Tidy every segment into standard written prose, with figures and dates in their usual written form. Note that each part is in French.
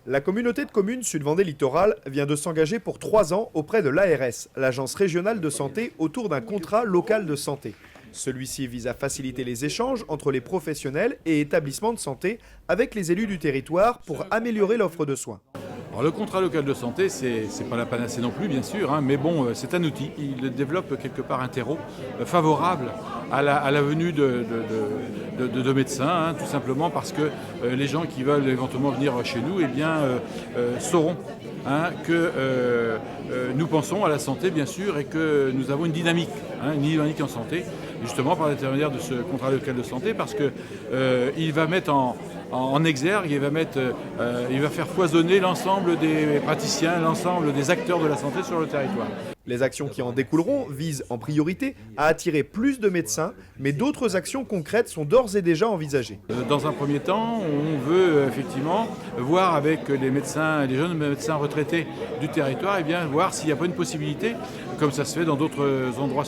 La communauté de communes Sud-Vendée Littoral vient de s'engager pour 3 ans auprès de l'ARS, l'Agence régionale de santé, autour d'un contrat local de santé. Celui-ci vise à faciliter les échanges entre les professionnels et établissements de santé avec les élus du territoire pour améliorer l'offre de soins. Alors, le contrat local de santé, c'est pas la panacée non plus, bien sûr, mais bon, c'est un outil. Il développe quelque part un terreau favorable à la venue de médecins, tout simplement parce que les gens qui veulent éventuellement venir chez nous, sauront que nous pensons à la santé, bien sûr, et que nous avons une dynamique en santé, justement par l'intermédiaire de ce contrat local de santé, parce que il va mettre en exergue, il va faire foisonner l'ensemble des praticiens, l'ensemble des acteurs de la santé sur le territoire. Les actions qui en découleront visent en priorité à attirer plus de médecins, mais d'autres actions concrètes sont d'ores et déjà envisagées. Dans un premier temps, on veut effectivement voir avec les médecins, les jeunes médecins retraités du territoire, voir s'il n'y a pas une possibilité, comme ça se fait dans d'autres endroits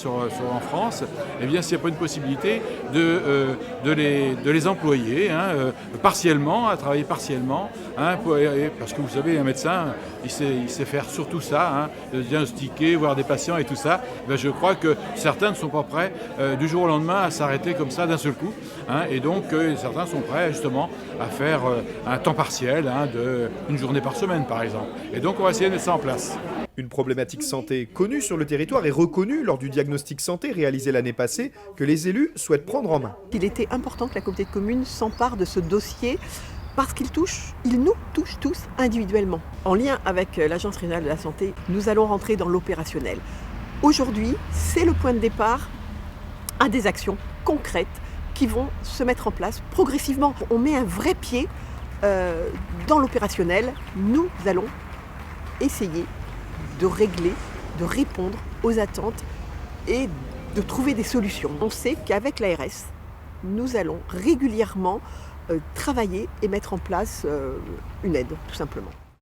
en France, s'il n'y a pas une possibilité de les employer partiellement, à travailler partiellement, parce que vous savez, un médecin, il sait faire surtout ça, diagnostiquer, voir des patients et tout ça. Je crois que certains ne sont pas prêts du jour au lendemain à s'arrêter comme ça d'un seul coup, et donc certains sont prêts justement à faire un temps partiel, une journée par semaine par exemple. Et donc on va essayer de mettre ça en place. Une problématique santé connue sur le territoire et reconnue lors du diagnostic santé réalisé l'année passée que les élus souhaitent prendre en main. Il était important que la communauté de communes s'empare de ce dossier parce qu'il nous touche tous individuellement. En lien avec l'Agence régionale de la santé, nous allons rentrer dans l'opérationnel. Aujourd'hui, c'est le point de départ à des actions concrètes qui vont se mettre en place progressivement. On met un vrai pied dans l'opérationnel. Nous allons essayer de régler, de répondre aux attentes et de trouver des solutions. On sait qu'avec l'ARS, nous allons régulièrement travailler et mettre en place une aide, tout simplement.